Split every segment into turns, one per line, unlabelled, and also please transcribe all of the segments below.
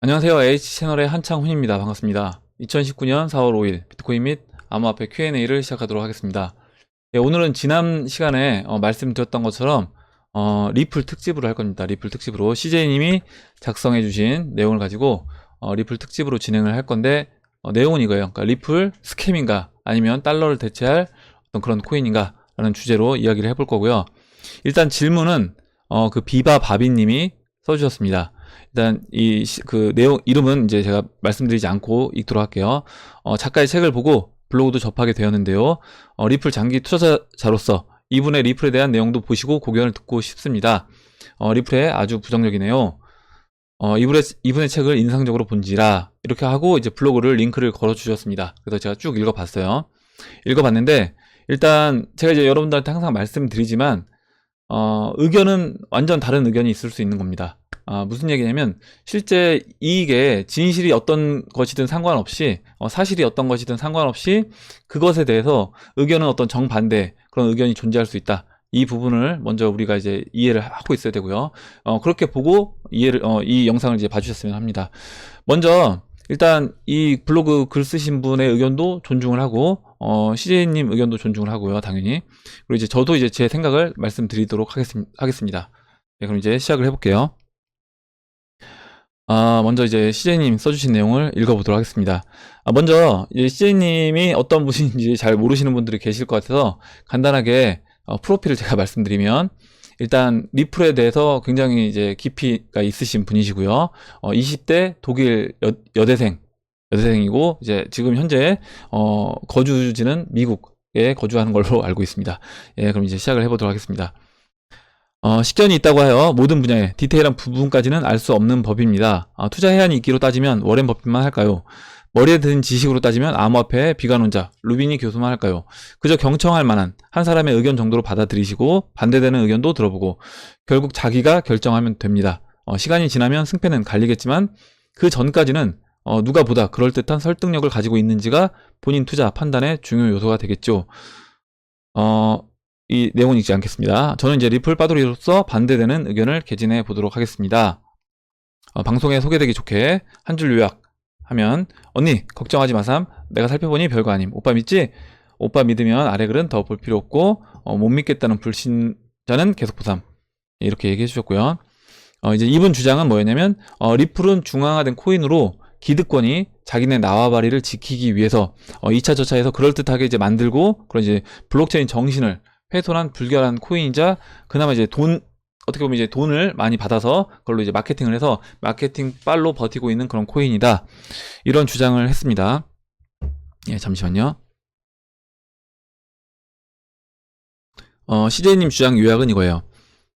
안녕하세요. H채널의 한창훈입니다. 반갑습니다. 2019년 4월 5일 비트코인 및 암호화폐 Q&A를 시작하도록 하겠습니다. 오늘은 지난 시간에 말씀드렸던 것처럼 리플 특집으로 할 겁니다. 리플 특집으로 CJ님이 작성해 주신 내용을 가지고 리플 특집으로 진행을 할 건데 내용은 이거예요. 그러니까 리플 스캠인가 아니면 달러를 대체할 어떤 그런 코인인가 라는 주제로 이야기를 해볼 거고요. 일단 질문은 그 비바바비님이 써주셨습니다. 일단 그 내용 이름은 이제 제가 말씀드리지 않고 읽도록 할게요. 작가의 책을 보고 블로그도 접하게 되었는데요. 리플 장기 투자자로서 이분의 리플에 대한 내용도 보시고 고견을 듣고 싶습니다. 리플에 아주 부정적이네요. 이분의 책을 인상적으로 본지라 이렇게 하고 이제 블로그를 링크를 걸어 주셨습니다. 그래서 제가 쭉 읽어봤어요. 읽어봤는데 일단 제가 이제 여러분들한테 항상 말씀드리지만 의견은 완전 다른 의견이 있을 수 있는 겁니다. 무슨 얘기냐면 실제 이익에 진실이 어떤 것이든 상관없이 사실이 어떤 것이든 상관없이 그것에 대해서 의견은 어떤 정반대 그런 의견이 존재할 수 있다. 이 부분을 먼저 우리가 이제 이해를 하고 있어야 되고요. 그렇게 보고 이 영상을 이제 봐주셨으면 합니다. 먼저 일단 이 블로그 글 쓰신 분의 의견도 존중을 하고 CJ님 의견도 존중을 하고요, 당연히. 그리고 이제 저도 이제 제 생각을 말씀드리도록 하겠습니다. 네, 그럼 이제 시작을 해볼게요. 먼저 이제 CJ님 써주신 내용을 읽어보도록 하겠습니다. 먼저 CJ님이 어떤 분인지 잘 모르시는 분들이 계실 것 같아서 간단하게 프로필을 제가 말씀드리면 일단 리플에 대해서 굉장히 이제 깊이가 있으신 분이시고요. 20대 독일 여대생이고 이제 지금 현재 거주지는 미국에 거주하는 걸로 알고 있습니다. 예, 그럼 이제 시작을 해보도록 하겠습니다. 식견이 있다고 하여 모든 분야의 디테일한 부분까지는 알 수 없는 법입니다. 투자 해안이 있기로 따지면 워렌 버핏만 할까요? 머리에 든 지식으로 따지면 암호화폐 비관론자 루비니 교수만 할까요? 그저 경청할 만한 한 사람의 의견 정도로 받아들이시고 반대되는 의견도 들어보고 결국 자기가 결정하면 됩니다. 시간이 지나면 승패는 갈리겠지만 그 전까지는 누가 보다 그럴듯한 설득력을 가지고 있는지가 본인 투자 판단의 중요 요소가 되겠죠. 이 내용은 읽지 않겠습니다. 저는 이제 리플 빠돌이로서 반대되는 의견을 개진해 보도록 하겠습니다. 방송에 소개되기 좋게 한 줄 요약하면 언니 걱정하지 마삼 내가 살펴보니 별거 아님 오빠 믿지? 오빠 믿으면 아래 글은 더 볼 필요 없고 못 믿겠다는 불신자는 계속 보삼 이렇게 얘기해 주셨고요. 이제 이분 주장은 뭐였냐면 리플은 중앙화된 코인으로 기득권이 자기네 나와바리를 지키기 위해서 2차 저차에서 그럴듯하게 이제 만들고 그런 이제 블록체인 정신을 훼손한 불결한 코인이자 그나마 이제 어떻게 보면 이제 돈을 많이 받아서 그걸로 이제 마케팅을 해서 마케팅 빨로 버티고 있는 그런 코인이다. 이런 주장을 했습니다. 예, 잠시만요. CJ님 주장 요약은 이거예요.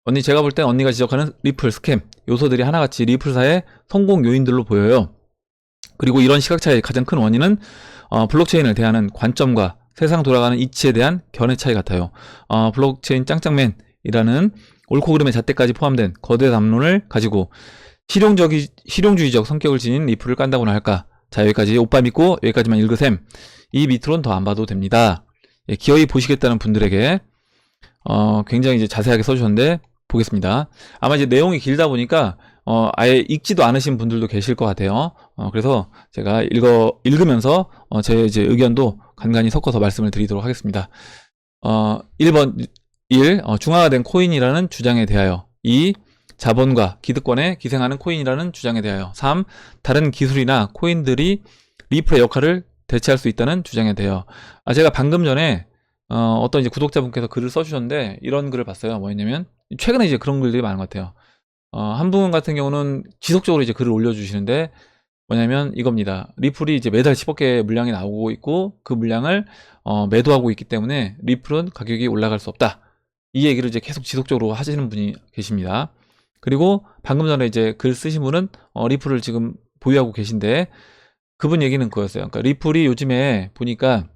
언니 제가 볼 땐 언니가 지적하는 리플 스캠 요소들이 하나같이 리플사의 성공 요인들로 보여요. 그리고 이런 시각차의 가장 큰 원인은 블록체인을 대하는 관점과 세상 돌아가는 이치에 대한 견해 차이 같아요. 블록체인 짱짱맨이라는 옳고 그름의 잣대까지 포함된 거대 담론을 가지고 실용주의적 성격을 지닌 리플을 깐다고나 할까. 자, 여기까지 오빠 믿고 여기까지만 읽으셈. 이 밑으로는 더 안 봐도 됩니다. 예, 기어이 보시겠다는 분들에게 굉장히 이제 자세하게 써주셨는데 보겠습니다. 아마 이제 내용이 길다 보니까 아예 읽지도 않으신 분들도 계실 것 같아요. 그래서 제가 읽으면서 제 이제 의견도 간간히 섞어서 말씀을 드리도록 하겠습니다. 1번 1. 중화화된 코인이라는 주장에 대하여 2. 자본과 기득권에 기생하는 코인이라는 주장에 대하여 3. 다른 기술이나 코인들이 리플의 역할을 대체할 수 있다는 주장에 대하여 제가 방금 전에 어떤 이제 구독자분께서 글을 써주셨는데 이런 글을 봤어요. 뭐였냐면 최근에 이제 그런 글들이 많은 것 같아요. 한 분 같은 경우는 지속적으로 이제 글을 올려주시는데 뭐냐면 이겁니다. 리플이 이제 매달 10억 개의 물량이 나오고 있고 그 물량을 매도하고 있기 때문에 리플은 가격이 올라갈 수 없다. 이 얘기를 이제 계속 지속적으로 하시는 분이 계십니다. 그리고 방금 전에 이제 글 쓰신 분은 리플을 지금 보유하고 계신데 그분 얘기는 그거였어요. 그러니까 리플이 요즘에 보니까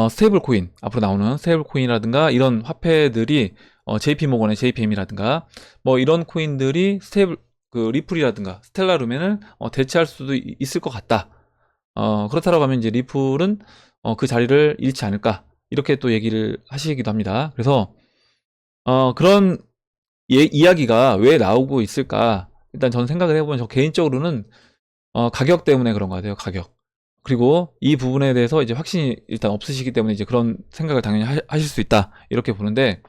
스테이블 코인 앞으로 나오는 스테이블 코인이라든가 이런 화폐들이 JP모건의 JPM이라든가 뭐 이런 코인들이 그 리플이라든가 스텔라루멘을 대체할 수도 있을 것 같다. 그렇다라고 하면 이제 리플은 그 자리를 잃지 않을까 이렇게 또 얘기를 하시기도 합니다. 그래서 그런 이야기가 왜 나오고 있을까? 일단 저는 생각을 해보면 저 개인적으로는 가격 때문에 그런 것 같아요. 가격. 그리고 이 부분에 대해서 이제 확신이 일단 없으시기 때문에 이제 그런 생각을 당연히 하실 수 있다. 이렇게 보는데,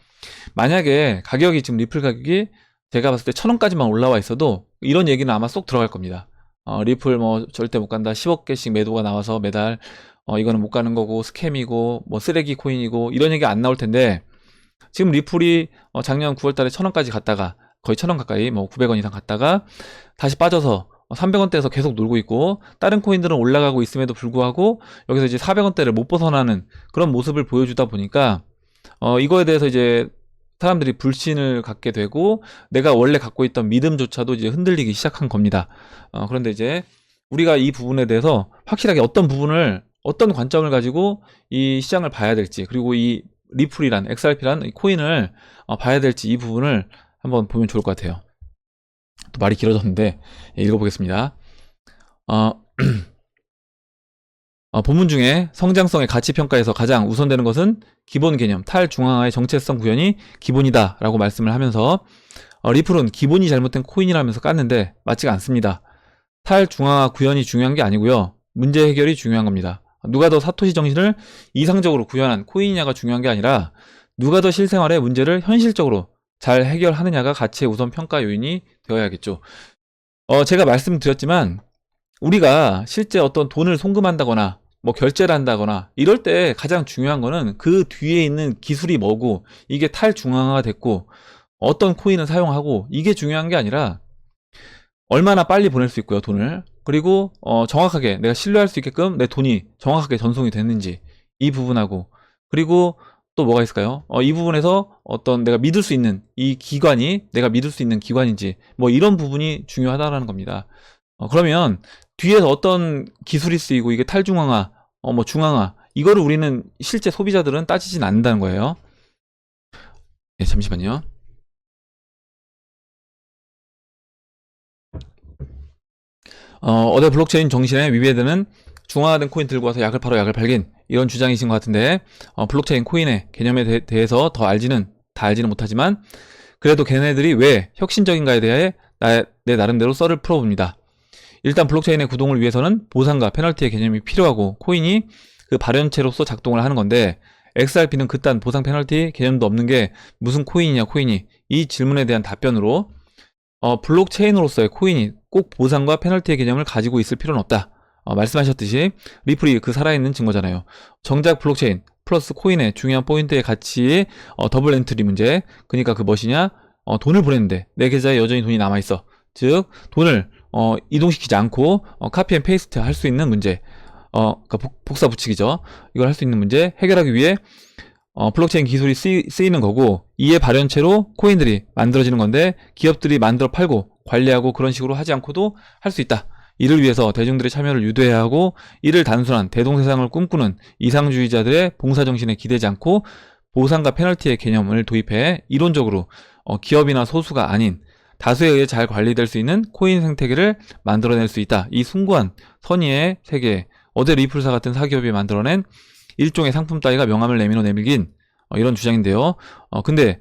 만약에 가격이 지금 리플 가격이 제가 봤을 때 1,000원까지만 올라와 있어도 이런 얘기는 아마 쏙 들어갈 겁니다. 리플 뭐 절대 못 간다. 10억 개씩 매도가 나와서 매달 이거는 못 가는 거고 스캠이고 뭐 쓰레기 코인이고 이런 얘기 안 나올 텐데, 지금 리플이 작년 9월 달에 1,000원까지 갔다가 거의 1,000원 가까이 뭐 900원 이상 갔다가 다시 빠져서 300원대에서 계속 놀고 있고, 다른 코인들은 올라가고 있음에도 불구하고 여기서 이제 400원대를 못 벗어나는 그런 모습을 보여주다 보니까 이거에 대해서 이제 사람들이 불신을 갖게 되고 내가 원래 갖고 있던 믿음조차도 이제 흔들리기 시작한 겁니다. 그런데 이제 우리가 이 부분에 대해서 확실하게 어떤 부분을, 어떤 관점을 가지고 이 시장을 봐야 될지, 그리고 이 리플이란, XRP란 이 코인을 봐야 될지, 이 부분을 한번 보면 좋을 것 같아요. 또 말이 길어졌는데 읽어보겠습니다. 본문 중에 성장성의 가치 평가에서 가장 우선되는 것은 기본 개념, 탈중앙화의 정체성 구현이 기본이다 라고 말씀을 하면서, 리플은 기본이 잘못된 코인이라면서 깠는데 맞지가 않습니다. 탈중앙화 구현이 중요한 게 아니고요, 문제 해결이 중요한 겁니다. 누가 더 사토시 정신을 이상적으로 구현한 코인이냐가 중요한 게 아니라 누가 더 실생활의 문제를 현실적으로 잘 해결하느냐가 가치의 우선 평가 요인이 되어야겠죠. 제가 말씀드렸지만 우리가 실제 어떤 돈을 송금한다거나 뭐 결제를 한다거나 이럴 때 가장 중요한 거는 그 뒤에 있는 기술이 뭐고, 이게 탈중앙화가 됐고 어떤 코인을 사용하고, 이게 중요한 게 아니라 얼마나 빨리 보낼 수 있고요, 돈을. 그리고 정확하게 내가 신뢰할 수 있게끔 내 돈이 정확하게 전송이 됐는지, 이 부분하고, 그리고 또 뭐가 있을까요? 이 부분에서 어떤 내가 믿을 수 있는 이 기관이 내가 믿을 수 있는 기관인지, 뭐 이런 부분이 중요하다라는 겁니다. 그러면 뒤에서 어떤 기술이 쓰이고 이게 탈중앙화, 뭐 중앙화, 이거를 우리는 실제 소비자들은 따지진 않는다는 거예요. 네, 잠시만요. 어제 블록체인 정신에 위배되는 중앙화된 코인 들고 와서 약을 팔어 약을 팔긴, 이런 주장이신 것 같은데, 블록체인 코인의 개념에 대해서 다 알지는 못하지만 그래도 걔네들이 왜 혁신적인가에 대해 내 나름대로 썰을 풀어봅니다. 일단 블록체인의 구동을 위해서는 보상과 페널티의 개념이 필요하고 코인이 그 발현체로서 작동을 하는 건데, XRP는 그딴 보상 페널티 개념도 없는 게 무슨 코인이냐 코인이, 이 질문에 대한 답변으로 블록체인으로서의 코인이 꼭 보상과 페널티의 개념을 가지고 있을 필요는 없다. 말씀하셨듯이 리플이 그 살아있는 증거잖아요. 정작 블록체인 플러스 코인의 중요한 포인트의 가치, 더블 엔트리 문제. 그러니까 그 무엇이냐, 돈을 보냈는데 내 계좌에 여전히 돈이 남아있어. 즉 돈을 이동시키지 않고 카피 앤 페이스트 할 수 있는 문제, 그러니까 복사 붙이기죠. 이걸 할 수 있는 문제 해결하기 위해 블록체인 기술이 쓰이는 거고, 이에 발현체로 코인들이 만들어지는 건데 기업들이 만들어 팔고 관리하고 그런 식으로 하지 않고도 할 수 있다. 이를 위해서 대중들의 참여를 유도해야 하고, 이를 단순한 대동세상을 꿈꾸는 이상주의자들의 봉사정신에 기대지 않고 보상과 페널티의 개념을 도입해 이론적으로 기업이나 소수가 아닌 다수에 의해 잘 관리될 수 있는 코인 생태계를 만들어낼 수 있다. 이 숭고한 선의의 세계, 어제 리플사 같은 사기업이 만들어낸 일종의 상품 따위가 명함을 내밀긴 이런 주장인데요. 근데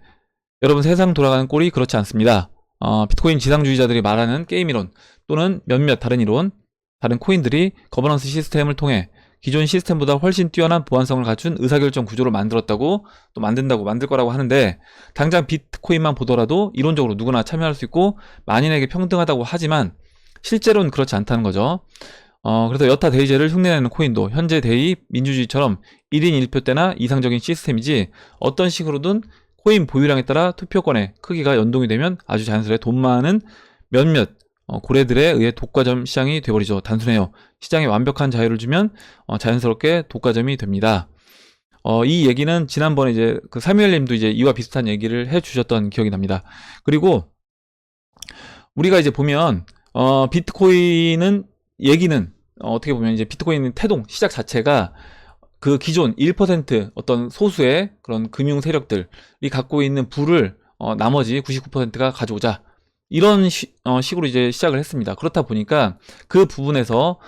여러분, 세상 돌아가는 꼴이 그렇지 않습니다. 비트코인 지상주의자들이 말하는 게임 이론 또는 몇몇 다른 이론, 다른 코인들이 거버넌스 시스템을 통해 기존 시스템보다 훨씬 뛰어난 보안성을 갖춘 의사결정 구조를 만들었다고, 또 만들 거라고 하는데, 당장 비트코인만 보더라도 이론적으로 누구나 참여할 수 있고 만인에게 평등하다고 하지만 실제로는 그렇지 않다는 거죠. 그래서 여타 대의제를 흉내내는 코인도 현재 대의 민주주의처럼 1인 1표 때나 이상적인 시스템이지, 어떤 식으로든 코인 보유량에 따라 투표권의 크기가 연동이 되면 아주 자연스레 돈 많은 몇몇 고래들에 의해 독과점 시장이 돼버리죠. 단순해요. 시장에 완벽한 자유를 주면 자연스럽게 독과점이 됩니다. 이 얘기는 지난번에 이제 그 사무엘님도 이제 이와 비슷한 얘기를 해주셨던 기억이 납니다. 그리고 우리가 이제 보면 비트코인은 얘기는 어떻게 보면 이제 비트코인 태동 시작 자체가 그 기존 1% 어떤 소수의 그런 금융 세력들이 갖고 있는 부를 나머지 99%가 가져오자, 이런 식으로 이제 시작을 했습니다. 그렇다 보니까 그 부분에서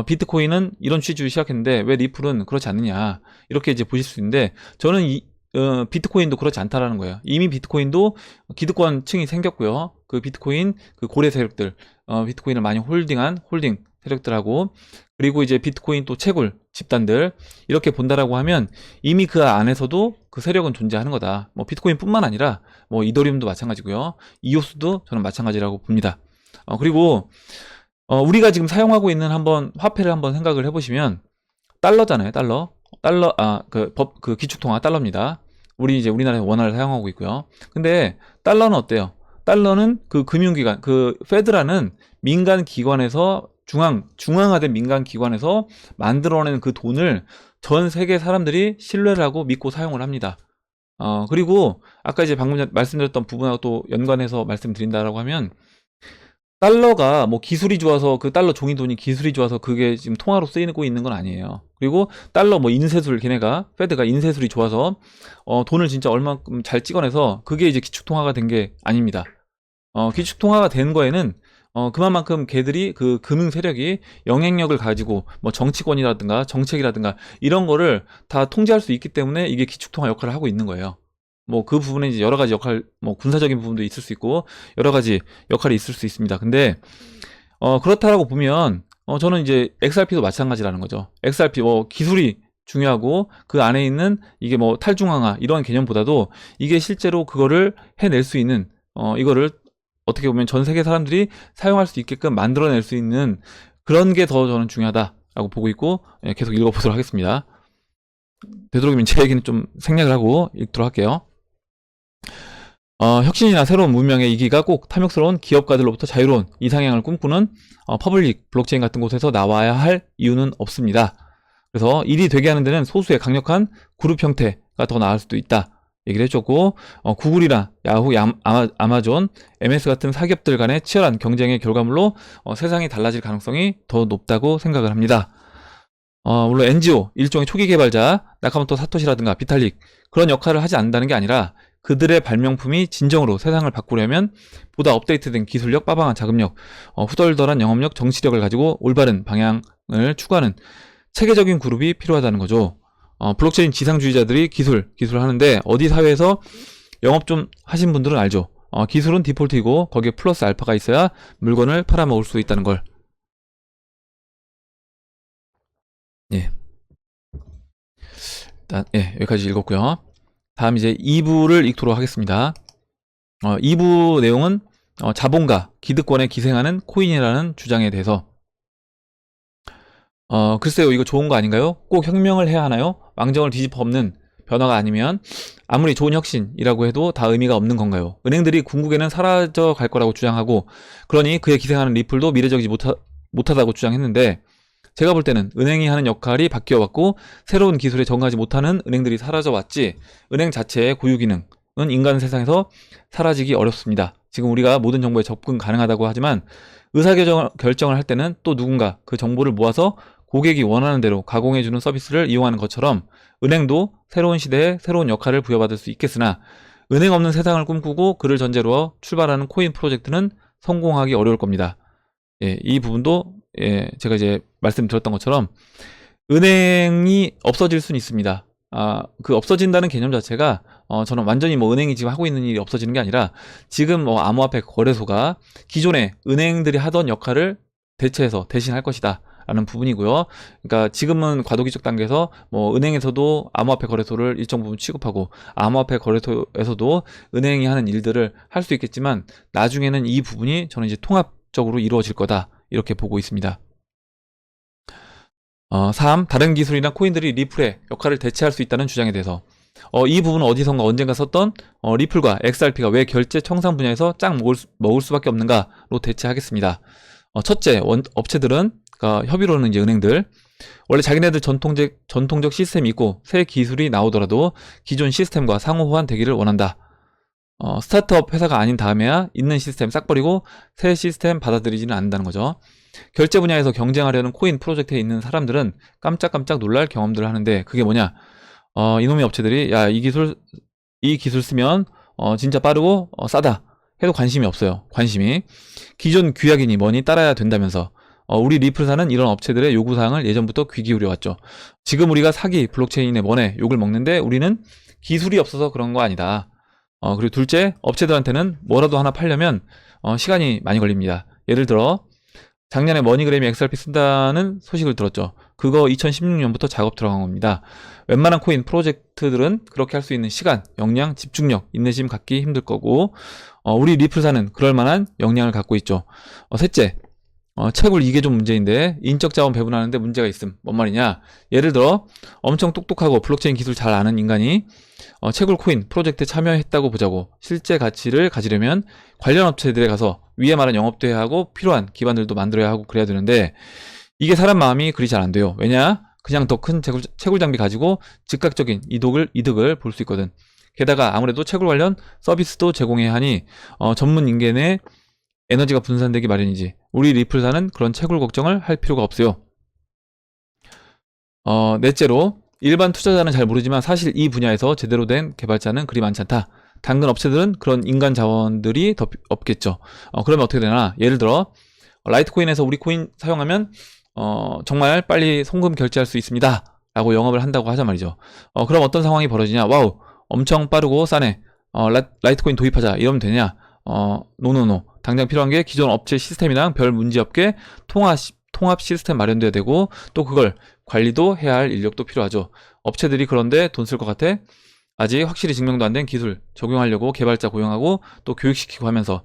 비트코인은 이런 취지로 시작했는데 왜 리플은 그렇지 않느냐, 이렇게 이제 보실 수 있는데, 저는 비트코인도 그렇지 않다라는 거예요. 이미 비트코인도 기득권층이 생겼고요. 그 비트코인 그 고래 세력들, 비트코인을 많이 홀딩한 홀딩 세력들하고, 그리고 이제 비트코인 또 채굴 집단들, 이렇게 본다라고 하면 이미 그 안에서도 그 세력은 존재하는 거다. 뭐 비트코인뿐만 아니라 뭐 이더리움도 마찬가지고요. 이오스도 저는 마찬가지라고 봅니다. 그리고 우리가 지금 사용하고 있는 한번 화폐를 한번 생각을 해보시면 달러잖아요. 달러, 그 기축통화 달러입니다. 우리나라에 원화를 사용하고 있고요. 근데 달러는 어때요? 달러는 그 금융기관, 그 페드라는 민간 기관에서 중앙화된 민간 기관에서 만들어낸 그 돈을 전 세계 사람들이 신뢰를 하고 믿고 사용을 합니다. 그리고 아까 이제 방금 말씀드렸던 부분하고 또 연관해서 말씀드린다라고 하면, 달러가 뭐 기술이 좋아서, 그 달러 종이 돈이 기술이 좋아서 그게 지금 통화로 쓰이고 있는 건 아니에요. 그리고 달러 뭐 인쇄술, 걔네가 페드가 인쇄술이 좋아서 돈을 진짜 얼마큼 잘 찍어내서 그게 이제 기축통화가 된 게 아닙니다. 기축통화가 된 거에는 그만큼 걔들이, 그 금융 세력이 영향력을 가지고 뭐 정치권이라든가 정책이라든가 이런 거를 다 통제할 수 있기 때문에 이게 기축통화 역할을 하고 있는 거예요. 뭐 그 부분에 이제 여러 가지 역할, 뭐 군사적인 부분도 있을 수 있고 여러 가지 역할이 있을 수 있습니다. 근데 그렇다라고 보면 저는 이제 XRP도 마찬가지라는 거죠. XRP 뭐 기술이 중요하고 그 안에 있는 이게 뭐 탈중앙화 이런 개념보다도 이게 실제로 그거를 해낼 수 있는, 이거를 어떻게 보면 전 세계 사람들이 사용할 수 있게끔 만들어낼 수 있는 그런 게 더 저는 중요하다라고 보고 있고, 계속 읽어보도록 하겠습니다. 되도록이면 제 얘기는 좀 생략을 하고 읽도록 할게요. 혁신이나 새로운 문명의 이기가 꼭 탐욕스러운 기업가들로부터 자유로운 이상향을 꿈꾸는 퍼블릭 블록체인 같은 곳에서 나와야 할 이유는 없습니다. 그래서 일이 되게 하는 데는 소수의 강력한 그룹 형태가 더 나을 수도 있다 얘기를 해줬고, 구글이나 야후, 아마존, MS 같은 사기업들 간의 치열한 경쟁의 결과물로 세상이 달라질 가능성이 더 높다고 생각을 합니다. 물론 NGO, 일종의 초기 개발자, 나카모토 사토시라든가 비탈릭, 그런 역할을 하지 않는다는 게 아니라 그들의 발명품이 진정으로 세상을 바꾸려면 보다 업데이트된 기술력, 빠방한 자금력, 후덜덜한 영업력, 정치력을 가지고 올바른 방향을 추구하는 체계적인 그룹이 필요하다는 거죠. 블록체인 지상주의자들이 기술을 하는데, 어디 사회에서 영업 좀 하신 분들은 알죠. 기술은 디폴트이고 거기에 플러스 알파가 있어야 물건을 팔아먹을 수 있다는 걸. 예. 일단 여기까지 읽었고요. 다음 이제 2부를 읽도록 하겠습니다. 2부 내용은 자본가, 기득권에 기생하는 코인이라는 주장에 대해서. 글쎄요, 이거 좋은 거 아닌가요? 꼭 혁명을 해야 하나요? 왕정을 뒤집어 엎는 변화가 아니면 아무리 좋은 혁신이라고 해도 다 의미가 없는 건가요? 은행들이 궁극에는 사라져 갈 거라고 주장하고, 그러니 그에 기생하는 리플도 미래적이지 못하다고 주장했는데, 제가 볼 때는 은행이 하는 역할이 바뀌어왔고 새로운 기술에 적응하지 못하는 은행들이 사라져왔지, 은행 자체의 고유 기능은 인간 세상에서 사라지기 어렵습니다. 지금 우리가 모든 정보에 접근 가능하다고 하지만 의사결정을 할 때는 또 누군가 그 정보를 모아서 고객이 원하는 대로 가공해주는 서비스를 이용하는 것처럼, 은행도 새로운 시대에 새로운 역할을 부여받을 수 있겠으나 은행 없는 세상을 꿈꾸고 그를 전제로 출발하는 코인 프로젝트는 성공하기 어려울 겁니다. 이 부분도 제가 이제 말씀드렸던 것처럼 은행이 없어질 수는 있습니다. 그 없어진다는 개념 자체가 저는 완전히 뭐 은행이 지금 하고 있는 일이 없어지는 게 아니라, 지금 뭐 암호화폐 거래소가 기존에 은행들이 하던 역할을 대체해서 대신할 것이다 라는 부분이고요. 그러니까 지금은 과도기적 단계에서 뭐 은행에서도 암호화폐 거래소를 일정 부분 취급하고 암호화폐 거래소에서도 은행이 하는 일들을 할 수 있겠지만, 나중에는 이 부분이 저는 이제 통합적으로 이루어질 거다 이렇게 보고 있습니다. 3. 다른 기술이나 코인들이 리플의 역할을 대체할 수 있다는 주장에 대해서. 이 부분은 어디선가 언젠가 썼던 리플과 XRP가 왜 결제 청산 분야에서 짝 먹을 수밖에 없는가로 대체하겠습니다. 첫째, 업체들은, 협의로는 이제 은행들, 원래 자기네들 전통적 시스템이 있고 새 기술이 나오더라도 기존 시스템과 상호 호환되기를 원한다. 스타트업 회사가 아닌 다음에야 있는 시스템 싹 버리고 새 시스템 받아들이지는 않는다는 거죠. 결제 분야에서 경쟁하려는 코인 프로젝트에 있는 사람들은 깜짝깜짝 놀랄 경험들을 하는데, 그게 뭐냐? 이놈의 업체들이 야, 이 기술 쓰면 진짜 빠르고 싸다 해도 관심이 없어요. 관심이 기존 규약이니 뭐니 따라야 된다면서. 우리 리플사는 이런 업체들의 요구사항을 예전부터 귀 기울여 왔죠. 지금 우리가 사기 블록체인의 원에 욕을 먹는데 우리는 기술이 없어서 그런 거 아니다. 그리고 둘째, 업체들한테는 뭐라도 하나 팔려면 시간이 많이 걸립니다. 예를 들어 작년에 머니그램이 XRP 쓴다는 소식을 들었죠. 그거 2016년부터 작업 들어간 겁니다. 웬만한 코인 프로젝트들은 그렇게 할 수 있는 시간, 역량, 집중력, 인내심 갖기 힘들 거고 우리 리플사는 그럴 만한 역량을 갖고 있죠. 셋째, 채굴 이게 좀 문제인데 인적 자원 배분하는데 문제가 있음. 뭔 말이냐? 예를 들어 엄청 똑똑하고 블록체인 기술 잘 아는 인간이 채굴 코인 프로젝트에 참여했다고 보자고. 실제 가치를 가지려면 관련 업체들에 가서 위에 말한 영업도 해야 하고 필요한 기반들도 만들어야 하고 그래야 되는데 이게 사람 마음이 그리 잘 안 돼요. 왜냐? 그냥 더 큰 채굴 장비 가지고 즉각적인 이득을 볼 수 있거든. 게다가 아무래도 채굴 관련 서비스도 제공해야 하니 전문 인간의 에너지가 분산되기 마련이지. 우리 리플사는 그런 채굴 걱정을 할 필요가 없어요. 넷째로 일반 투자자는 잘 모르지만 사실 이 분야에서 제대로 된 개발자는 그리 많지 않다. 당근 업체들은 그런 인간 자원들이 더 없겠죠. 그러면 어떻게 되나? 예를 들어 라이트코인에서 우리 코인 사용하면 정말 빨리 송금 결제할 수 있습니다. 라고 영업을 한다고 하자 말이죠. 그럼 어떤 상황이 벌어지냐? 와우, 엄청 빠르고 싸네. 라이트코인 도입하자. 이러면 되냐? 노노노. 당장 필요한 게 기존 업체 시스템이랑 별 문제 없게 통합 시스템 마련돼야 되고 또 그걸 관리도 해야 할 인력도 필요하죠. 업체들이 그런데 돈 쓸 것 같아? 아직 확실히 증명도 안 된 기술 적용하려고 개발자 고용하고 또 교육시키고 하면서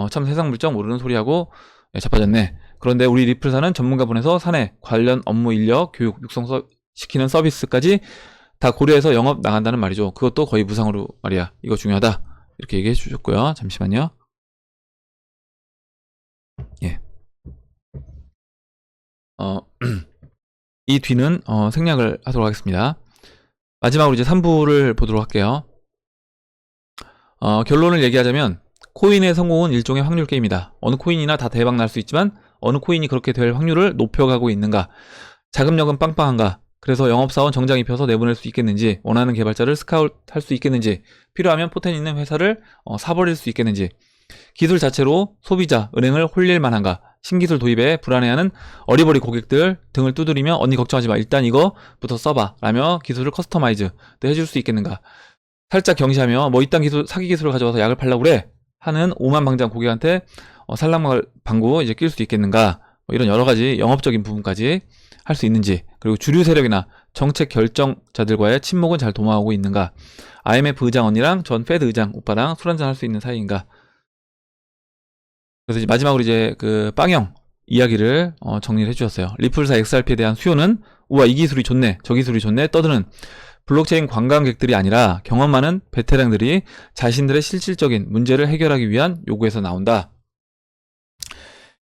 참 세상 물정 모르는 소리하고 자빠졌네. 그런데 우리 리플사는 전문가 분에서 사내 관련 업무 인력 교육 육성시키는 서비스까지 다 고려해서 영업 나간다는 말이죠. 그것도 거의 무상으로 말이야. 이거 중요하다. 이렇게 얘기해 주셨고요. 잠시만요. 예. 이 뒤는 생략을 하도록 하겠습니다. 마지막으로 이제 3부를 보도록 할게요. 결론을 얘기하자면 코인의 성공은 일종의 확률 게임이다. 어느 코인이나 다 대박 날 수 있지만 어느 코인이 그렇게 될 확률을 높여가고 있는가? 자금력은 빵빵한가? 그래서 영업사원 정장 입혀서 내보낼 수 있겠는지, 원하는 개발자를 스카웃할 수 있겠는지, 필요하면 포텐 있는 회사를 사버릴 수 있겠는지, 기술 자체로 소비자, 은행을 홀릴 만한가? 신기술 도입에 불안해하는 어리버리 고객들 등을 두드리며 언니 걱정하지 마. 일단 이거부터 써봐. 라며 기술을 커스터마이즈 해줄 수 있겠는가? 살짝 경시하며 뭐 이딴 사기 기술을 가져와서 약을 팔려고 그래? 하는 오만방장 고객한테 살랑방구 이제 낄 수 있겠는가? 뭐 이런 여러 가지 영업적인 부분까지 할 수 있는지, 그리고 주류 세력이나 정책 결정자들과의 친목은 잘 도모하고 있는가? IMF 의장 언니랑 전 페드 의장 오빠랑 술 한잔 할 수 있는 사이인가? 그래서 이제 마지막으로 이제 그 빵형 이야기를 정리를 해주셨어요. 리플사 XRP에 대한 수요는 우와 이 기술이 좋네, 저 기술이 좋네 떠드는 블록체인 관광객들이 아니라 경험 많은 베테랑들이 자신들의 실질적인 문제를 해결하기 위한 요구에서 나온다.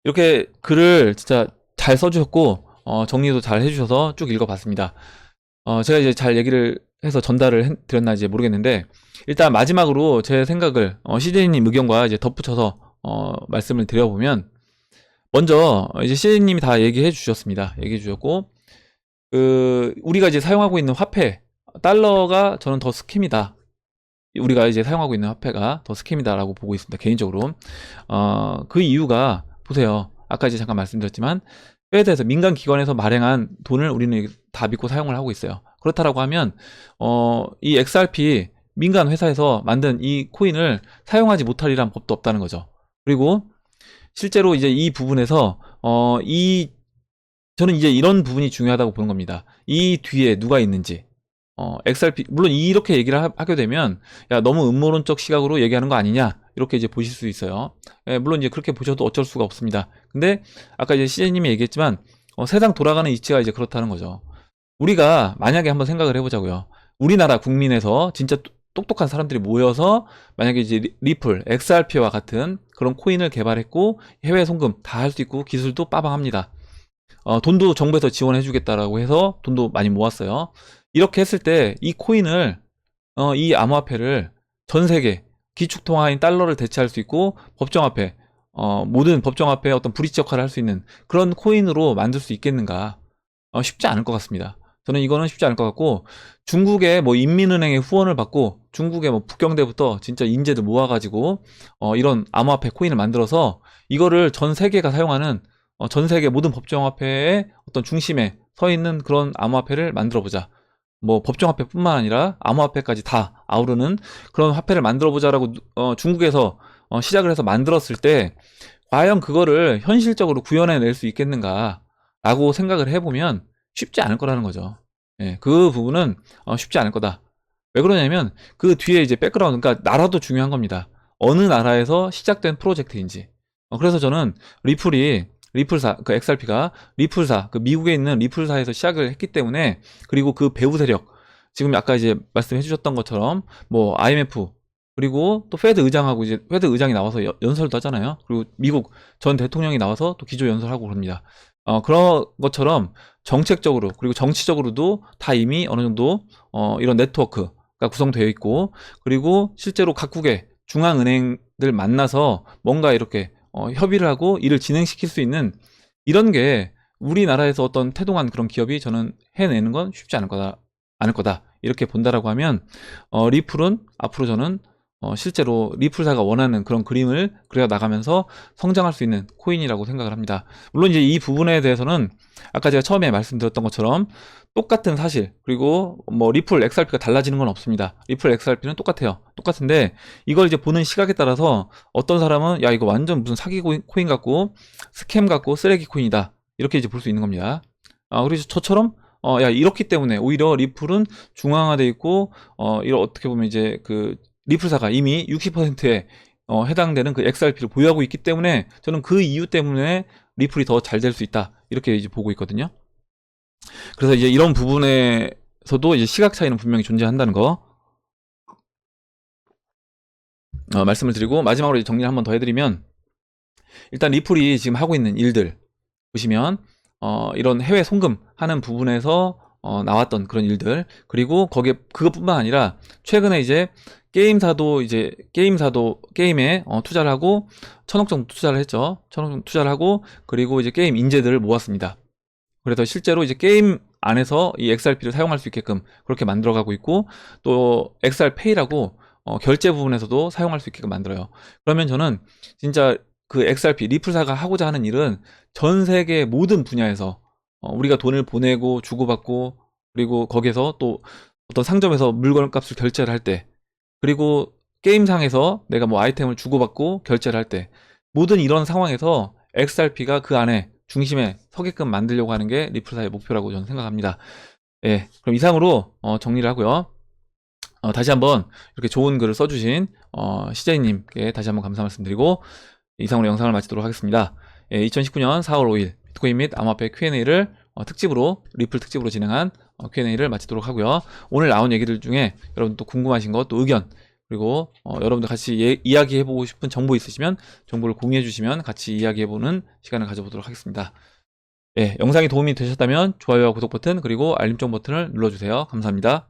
이렇게 글을 진짜 잘 써주셨고 정리도 잘 해주셔서 쭉 읽어봤습니다. 제가 이제 잘 얘기를 해서 전달을 드렸나 이제 모르겠는데 일단 마지막으로 제 생각을 CJ님 의견과 이제 덧붙여서 말씀을 드려보면 먼저 이제 CJ님이 다 얘기해 주셨습니다. 얘기해 주셨고 우리가 이제 사용하고 있는 화폐 달러가 저는 더 스캠이다. 우리가 이제 사용하고 있는 화폐가 더 스캠이다라고 보고 있습니다. 개인적으로 그 이유가 보세요. 아까 이제 잠깐 말씀드렸지만 페드에서 민간 기관에서 발행한 돈을 우리는 다 믿고 사용을 하고 있어요. 그렇다라고 하면 이 XRP 민간 회사에서 만든 이 코인을 사용하지 못하리란 법도 없다는 거죠. 그리고 실제로 이제 이 부분에서 저는 이제 이런 부분이 중요하다고 보는 겁니다. 이 뒤에 누가 있는지. XRP 물론 이렇게 얘기를 하게 되면 야 너무 음모론적 시각으로 얘기하는 거 아니냐 이렇게 이제 보실 수 있어요. 물론 이제 그렇게 보셔도 어쩔 수가 없습니다. 근데 아까 이제 CJ님이 얘기했지만 세상 돌아가는 이치가 이제 그렇다는 거죠. 우리가 만약에 한번 생각을 해보자고요. 우리나라 국민에서 진짜 똑똑한 사람들이 모여서 만약에 이제 리플, XRP와 같은 그런 코인을 개발했고 해외 송금 다 할 수 있고 기술도 빠방합니다. 돈도 정부에서 지원해주겠다라고 해서 돈도 많이 모았어요. 이렇게 했을 때 이 코인을 이 암호화폐를 전 세계 기축통화인 달러를 대체할 수 있고 법정화폐 모든 법정화폐의 어떤 브릿지 역할을 할 수 있는 그런 코인으로 만들 수 있겠는가? 쉽지 않을 것 같습니다. 저는 이거는 쉽지 않을 것 같고 중국의 뭐 인민은행의 후원을 받고 중국의 뭐 북경대부터 진짜 인재들 모아가지고 이런 암호화폐 코인을 만들어서 이거를 전 세계가 사용하는 전 세계 모든 법정화폐의 어떤 중심에 서 있는 그런 암호화폐를 만들어 보자. 뭐 법정화폐뿐만 아니라 암호화폐까지 다 아우르는 그런 화폐를 만들어 보자라고 중국에서 시작을 해서 만들었을 때 과연 그거를 현실적으로 구현해낼 수 있겠는가라고 생각을 해보면 쉽지 않을 거라는 거죠. 예, 그 부분은 쉽지 않을 거다. 왜 그러냐면 그 뒤에 이제 백그라운드, 그러니까 나라도 중요한 겁니다. 어느 나라에서 시작된 프로젝트인지. 그래서 저는 리플사, 그 XRP가 리플사, 그 미국에 있는 리플사에서 시작을 했기 때문에, 그리고 그 배후 세력, 지금 아까 이제 말씀해 주셨던 것처럼 뭐 IMF, 그리고 또 페드 의장하고 이제 페드 의장이 나와서 연설도 하잖아요. 그리고 미국 전 대통령이 나와서 또 기조 연설하고 그럽니다. 그런 것처럼 정책적으로 그리고 정치적으로도 다 이미 어느 정도 이런 네트워크가 구성되어 있고, 그리고 실제로 각국의 중앙은행들 만나서 뭔가 이렇게 협의를 하고 일을 진행시킬 수 있는 이런 게 우리나라에서 어떤 태동한 그런 기업이 저는 해내는 건 쉽지 않을 거다 이렇게 본다라고 하면 리플은 앞으로 저는 실제로 리플사가 원하는 그런 그림을 그려 나가면서 성장할 수 있는 코인이라고 생각을 합니다. 물론 이제 이 부분에 대해서는 아까 제가 처음에 말씀드렸던 것처럼 똑같은 사실, 그리고 뭐 리플 XRP가 달라지는 건 없습니다. 리플 XRP는 똑같아요. 똑같은데 이걸 이제 보는 시각에 따라서 어떤 사람은 야 이거 완전 무슨 사기 코인 같고 스캠 같고 쓰레기 코인이다 이렇게 이제 볼 수 있는 겁니다. 그래서 저처럼 야 이렇기 때문에 오히려 리플은 중앙화돼 있고 이런 어떻게 보면 이제 그 리플사가 이미 60%에 해당되는 그 XRP를 보유하고 있기 때문에 저는 그 이유 때문에 리플이 더 잘 될 수 있다 이렇게 이제 보고 있거든요. 그래서 이제 이런 부분에서도 이제 시각 차이는 분명히 존재한다는 거 말씀을 드리고, 마지막으로 정리를 한번 더 해드리면, 일단 리플이 지금 하고 있는 일들 보시면 이런 해외 송금하는 부분에서 나왔던 그런 일들, 그리고 거기에 그것뿐만 아니라 최근에 이제 게임사도 게임에 투자를 하고 1,000억 정도 투자를 했죠. 1,000억 정도 투자를 하고, 그리고 이제 게임 인재들을 모았습니다. 그래서 실제로 이제 게임 안에서 이 XRP를 사용할 수 있게끔 그렇게 만들어가고 있고, 또 XR페이라고 결제 부분에서도 사용할 수 있게끔 만들어요. 그러면 저는 진짜 그 XRP 리플사가 하고자 하는 일은 전 세계 모든 분야에서 우리가 돈을 보내고 주고받고, 그리고 거기에서 또 어떤 상점에서 물건 값을 결제를 할 때, 그리고 게임상에서 내가 뭐 아이템을 주고받고 결제를 할 때, 모든 이런 상황에서 XRP가 그 안에 중심에 서게끔 만들려고 하는 게 리플사의 목표라고 저는 생각합니다. 예, 그럼 이상으로 정리를 하고요. 다시 한번 이렇게 좋은 글을 써주신 CJ님께 다시 한번 감사 말씀드리고 이상으로 영상을 마치도록 하겠습니다. 예, 2019년 4월 5일 비트코인 및 암호화폐 Q&A를 특집으로, 리플 특집으로 진행한 Q&A를 마치도록 하고요. 오늘 나온 얘기들 중에 여러분 또 궁금하신 것, 또 의견, 그리고 여러분들 같이 이야기해보고 싶은 정보 있으시면 정보를 공유해주시면 같이 이야기해보는 시간을 가져보도록 하겠습니다. 예, 영상이 도움이 되셨다면 좋아요와 구독 버튼, 그리고 알림종 버튼을 눌러주세요. 감사합니다.